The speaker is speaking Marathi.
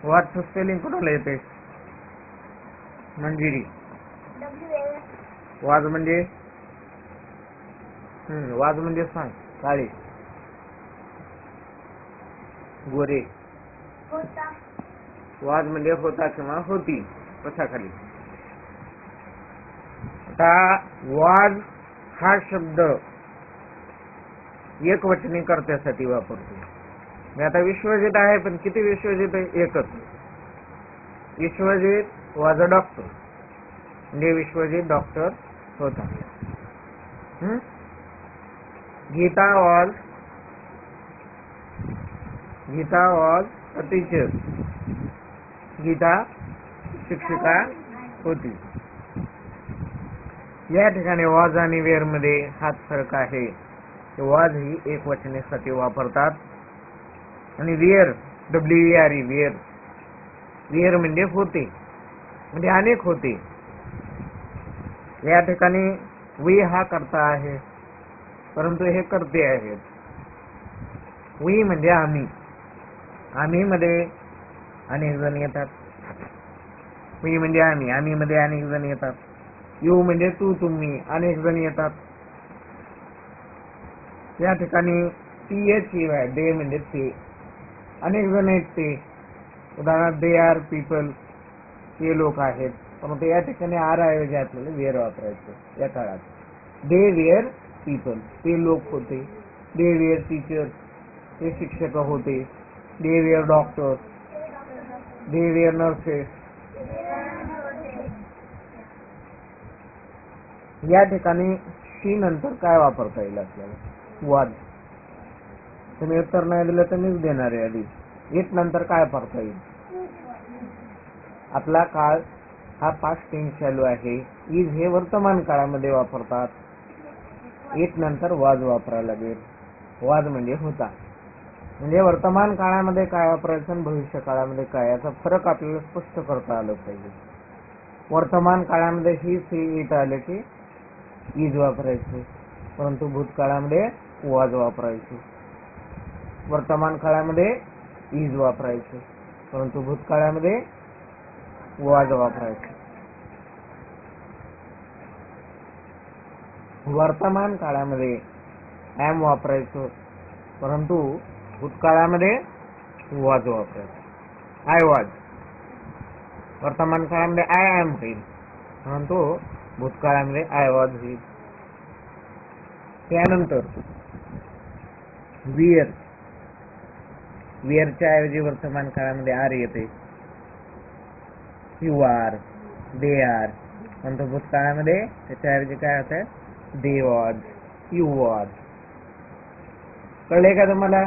वॉजचं स्पेलिंग कोणाला येते? मंजिरी. वाज म्हणजे वाज म्हणजे सांग. काळे, गोरे. वाज म्हणजे होता किंवा होती, कशाखाली. आता वाज हा शब्द एकवचनी कर्त्यासाठी वापरतो. मी आता विश्वजित आहे, पण किती विश्वजित आहे? एकच. विश्वजित वॉज अ डॉक्टर, म्हणजे विश्वजित डॉक्टर होता. Geeta was a teacher. Geeta शिक्षिका होती. या ठिकाणी वॉज आणि वेअर मध्ये हाच फरक आहे. वॉज ही एकवचनेसाठी वापरतात आणि वेअर WERE वेअर म्हणजे होते, म्हणजे अनेक होते. या ठिकाणी वी हा कर्ता आहे, परंतु हे कर्ते आहेत. वी म्हणजे आम्ही. आम्ही मध्ये अनेक जण येतात. वी म्हणजे आम्ही, आम्ही मध्ये अनेक जण येतात. यू म्हणजे तू, तुम्ही, अनेक जण येतात. या ठिकाणी THE डे म्हणजे ते, अनेक जण आहेत ते. उदाहरणार्थ दे आर पीपल, ते लोक आहेत. परंतु या ठिकाणी आर ऐवजी आपल्याला वेअर वापरायचं. या काळात दे वेअर पीपल, ते लोक होते. दे वेअर टीचर, ते शिक्षक होते. They were doctor, they were nurses. या ठिकाणी शी नंतर काय वापरता येईल आपल्याला? वॉज. तुम्ही उत्तर नाही दिलं तर मीच देणार आहे आधी. इट नंतर काय वापरता येईल? आपला काळ हा पास्ट टेन्स चालू आहे. इज हे वर्तमान काळामध्ये वापरतात. इट नंतर वॉज वापरायला लागेल. वॉज म्हणजे होता. म्हणजे वर्तमान काळामध्ये काय वापरायचं आणि भविष्य काळामध्ये काय, याचा फरक आपल्याला स्पष्ट करता आलं पाहिजे. वर्तमान काळामध्ये ही सी इट आले की इज वापरायचे, परंतु भूतकाळामध्ये वॉज वापरायचे. वर्तमान काळामध्ये इज वापरायचे, परंतु भूतकाळामध्ये वॉज वापरायचे. वर्तमान काळामध्ये एम वापरायचं, परंतु भूतकाळामध्ये वॉज वापरायचं. I was. वर्तमान काळामध्ये आय एम होईल, परंतु भूतकाळामध्ये आय वॉज होईल. त्यानंतर वियर. वियरच्या ऐवजी वर्तमान काळामध्ये आर येते. यू आर, दे आर, परंतु भूतकाळामध्ये त्याच्याऐवजी काय होतं? दे वॉज, यू वॉज. कळले का तुम्हाला?